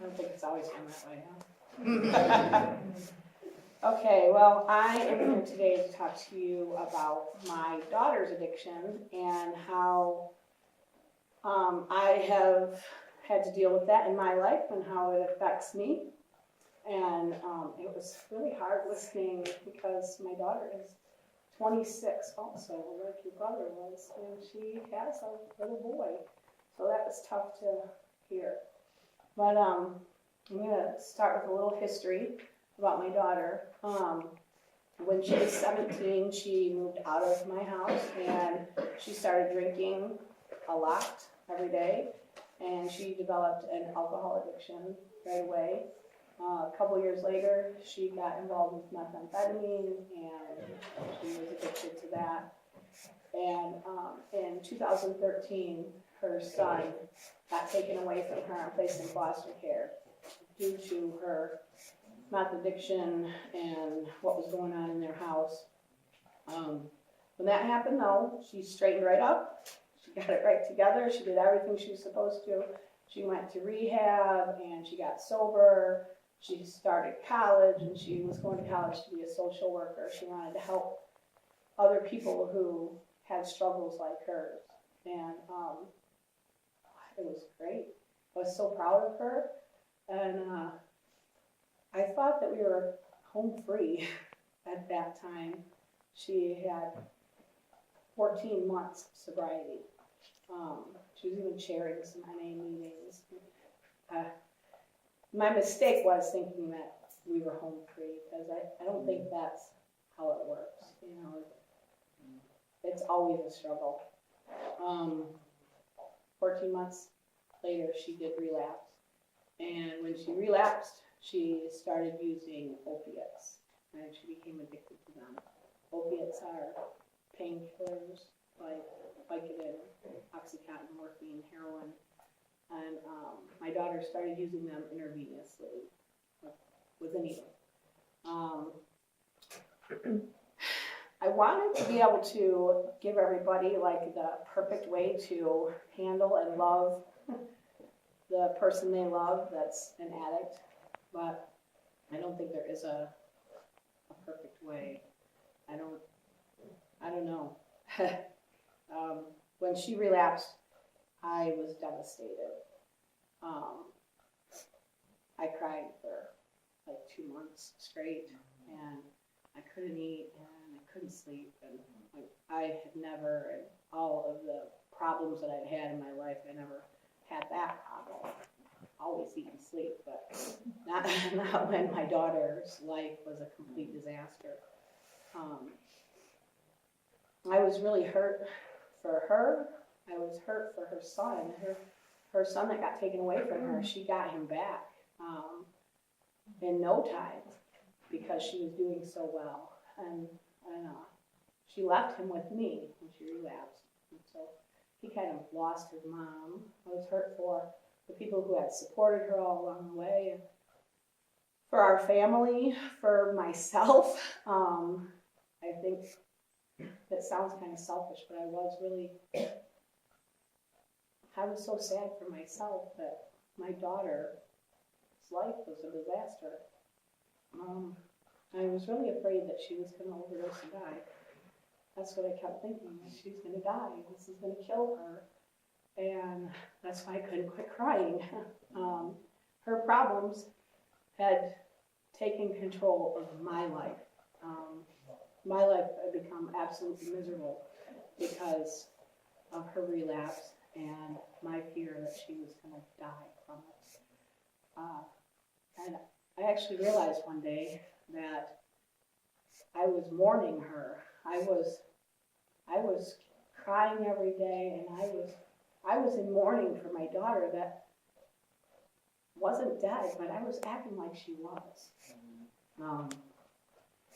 I don't think it's always been that way, huh? Okay, well, I am here today to talk to you about my daughter's addiction and how I have had to deal with that in my life and how it affects me. And it was really hard listening because my daughter is 26 also, like your brother was, and she has a little boy. So that was tough to hear. But I'm going to start with a little history about my daughter. When she was 17, she moved out of my house and she started drinking a lot every day, and she developed an alcohol addiction right away. A couple years later, she got involved with methamphetamine and she was addicted to that. And in 2013, her son got taken away from her and placed in foster care due to her meth addiction and what was going on in their house. When that happened, though, she straightened right up. She got it right together. She did everything she was supposed to. She went to rehab and she got sober. She started college and she was going to college to be a social worker. She wanted to help other people who had struggles like hers. And it was great. I was so proud of her. And I thought that we were home free at that time. She had 14 months sobriety. She was even chairing some NA meetings. My mistake was thinking that we were home free, because I don't think that's how it works. You know, it's always a struggle. 14 months later, she did relapse. And when she relapsed, she started using opiates, and she became addicted to them. Opiates are painkillers like Vicodin, Oxycontin, morphine, heroin. And my daughter started using them intravenously with a needle. I wanted to be able to give everybody like the perfect way to handle and love the person they love that's an addict, but I don't think there is a perfect way. I don't know. When she relapsed, I was devastated. I cried for like 2 months straight, and I couldn't eat and I couldn't sleep, and I had never, and all of the problems that I'd had in my life, I never had that problem. Always eat and sleep, but not when my daughter's life was a complete disaster. I was really hurt for her. I was hurt for her son. Her son that got taken away from her, she got him back in no time because she was doing so well. And she left him with me when she relapsed. And so he kind of lost his mom. I was hurt for the people who had supported her all along the way, for our family, for myself. I think that sounds kind of selfish, but I was so sad for myself that my daughter's life was a disaster. I was really afraid that she was going to overdose and die. That's what I kept thinking, that she's going to die. This is going to kill her. And that's why I couldn't quit crying. Her problems had taken control of my life. My life had become absolutely miserable because of her relapse and my fear that she was going to die from it. And I actually realized one day that I was mourning her. I was crying every day, and I was in mourning for my daughter that wasn't dead, but I was acting like she was.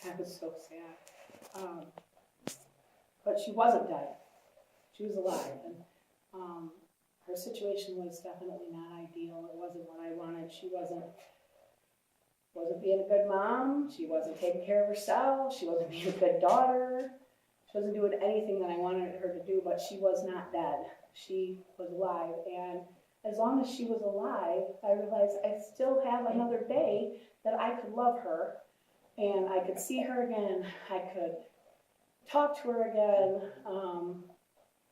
That was so sad. But she wasn't dead. She was alive. And her situation was definitely not ideal. It wasn't what I wanted. She wasn't being a good mom. She wasn't taking care of herself. She wasn't being a good daughter. She wasn't doing anything that I wanted her to do, but she was not dead. She was alive. And as long as she was alive, I realized I still have another day that I could love her, and I could see her again. I could talk to her again,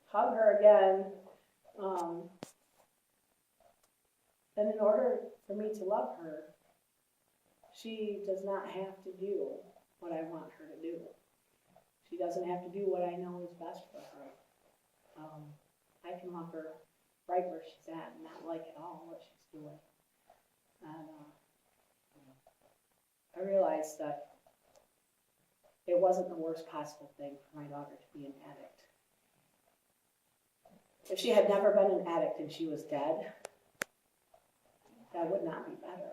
hug her again. And in order for me to love her, she does not have to do what I want her to do. She doesn't have to do what I know is best for her. I can love her right where she's at and not like at all what she's doing. And I realized that it wasn't the worst possible thing for my daughter to be an addict. If she had never been an addict and she was dead, that would not be better.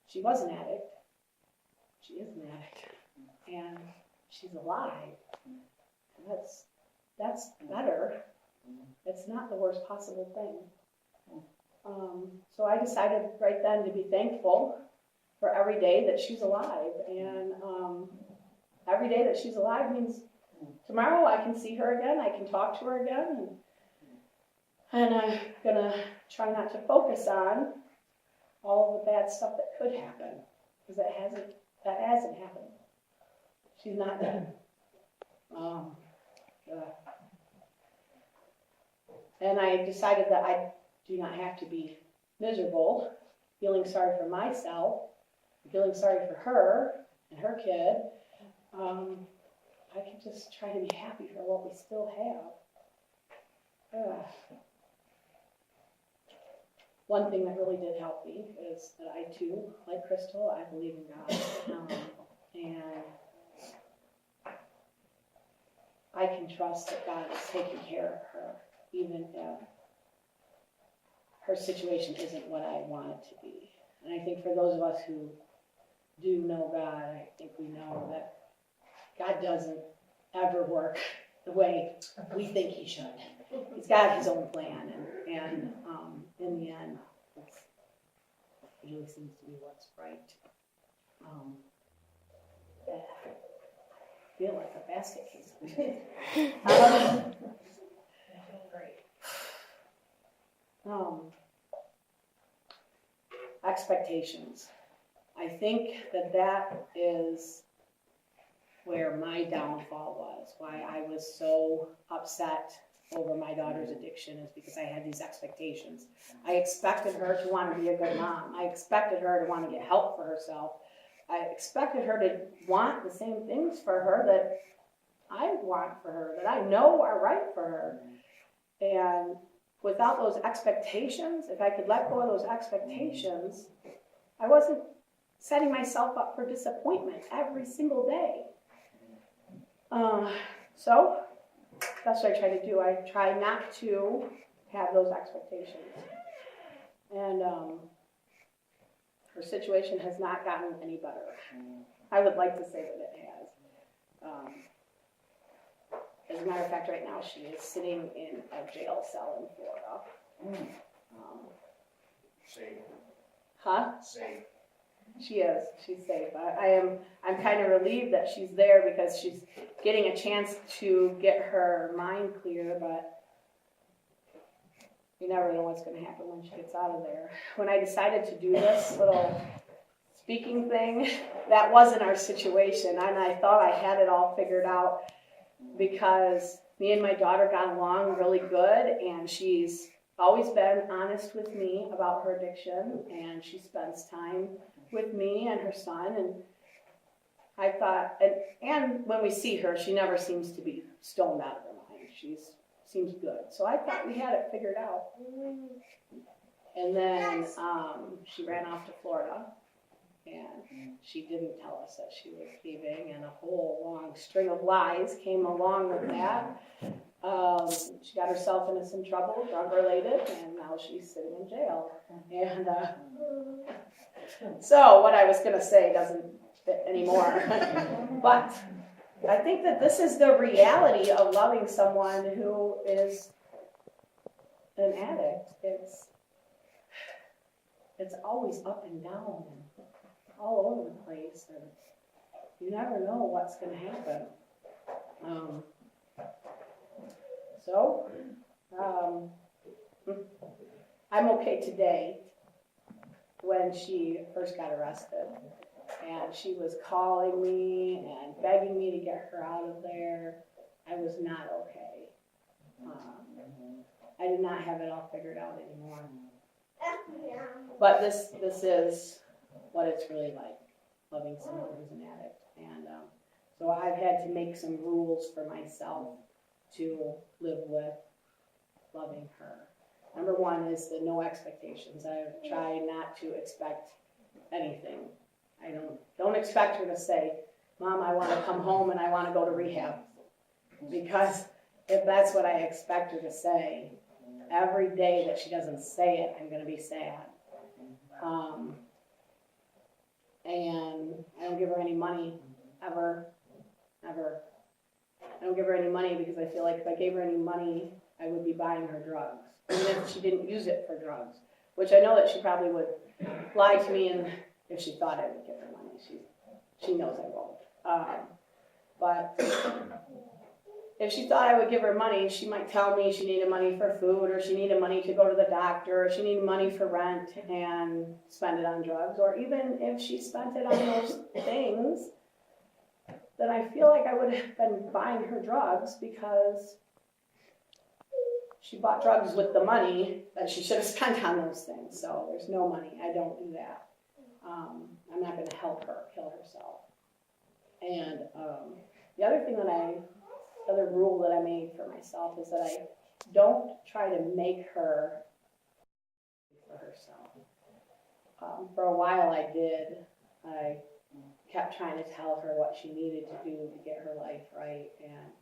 She was an addict. She is an addict. And she's alive. That's better. It's not the worst possible thing. So I decided right then to be thankful for every day that she's alive. And every day that she's alive means tomorrow I can see her again, I can talk to her again, and I'm going to try not to focus on all of the bad stuff that could happen, because that hasn't happened. She's not dead. And I decided that I do not have to be miserable, feeling sorry for myself, feeling sorry for her and her kid. I can just try to be happy for what we still have. One thing that really did help me is that I too, like Crystal, I believe in God. And I can trust that God is taking care of her, even if her situation isn't what I want it to be. And I think for those of us who do know God, I think we know that God doesn't ever work the way we think he should. He's got his own plan, and in the end, it really seems to be what's right. I feel like a basket case. Expectations. I think that is where my downfall was, why I was so upset over my daughter's addiction, is because I had these expectations. I expected her to want to be a good mom. I expected her to want to get help for herself. I expected her to want the same things for her that I want for her, that I know are right for her. And without those expectations, if I could let go of those expectations, I wasn't setting myself up for disappointment every single day. So that's what I try to do. I try not to have those expectations. And her situation has not gotten any better. I would like to say that it has. As a matter of fact, right now she is sitting in a jail cell in Florida. Safe. Huh? Safe. She is. She's safe. I'm kind of relieved that she's there, because she's getting a chance to get her mind clear, but you never know what's going to happen when she gets out of there. When I decided to do this little speaking thing, that wasn't our situation, and I thought I had it all figured out, because me and my daughter got along really good, and she's always been honest with me about her addiction, and she spends time with me and her son, and I thought, and when we see her, she never seems to be stoned out of her mind. She seems good. So I thought we had it figured out. And then she ran off to Florida, and she didn't tell us that she was leaving, and a whole long string of lies came along with that. She got herself into some trouble, drug-related, and now she's sitting in jail. And so what I was going to say doesn't fit anymore. But I think that this is the reality of loving someone who is an addict. It's always up and down and all over the place, and you never know what's going to happen. So I'm okay today. When she first got arrested, and she was calling me and begging me to get her out of there, I was not okay. I did not have it all figured out anymore. But this is what it's really like, loving someone who's an addict. And so I've had to make some rules for myself to live with loving her. Number one is the no expectations. I try not to expect anything. I don't expect her to say, Mom, I want to come home and I want to go to rehab. Because if that's what I expect her to say, every day that she doesn't say it, I'm going to be sad. And I don't give her any money, ever. I don't give her any money because I feel like if I gave her any money, I would be buying her drugs. Even if she didn't use it for drugs, which I know that she probably would lie to me, and if she thought I would give her money, she knows I won't. But if she thought I would give her money, she might tell me she needed money for food, or she needed money to go to the doctor, or she needed money for rent and spend it on drugs, or even if she spent it on those things, then I feel like I would have been buying her drugs because she bought drugs with the money that she should have spent on those things. So there's no money. I don't do that. I'm not going to help her kill herself. And the other rule that I made for myself is that I don't try to make her for herself. For a while I did. I kept trying to tell her what she needed to do to get her life right, and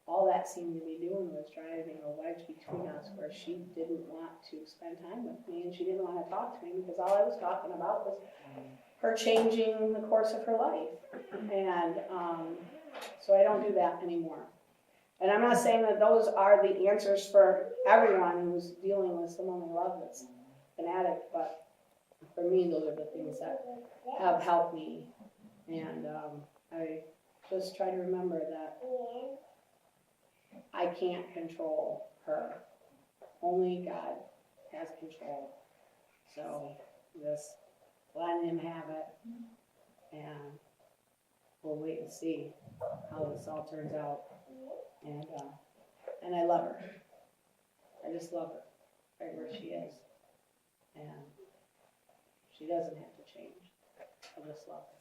all that seemed to be doing was driving a wedge between us, where she didn't want to spend time with me and she didn't want to talk to me because all I was talking about was her changing the course of her life. And so I don't do that anymore. And I'm not saying that those are the answers for everyone who's dealing with someone they love that's an addict, but for me, those are the things that have helped me. And I just try to remember that I can't control her. Only God has control. So just let him have it, and we'll wait and see how this all turns out. And I love her. I just love her right where she is. And she doesn't have to change. I just love her.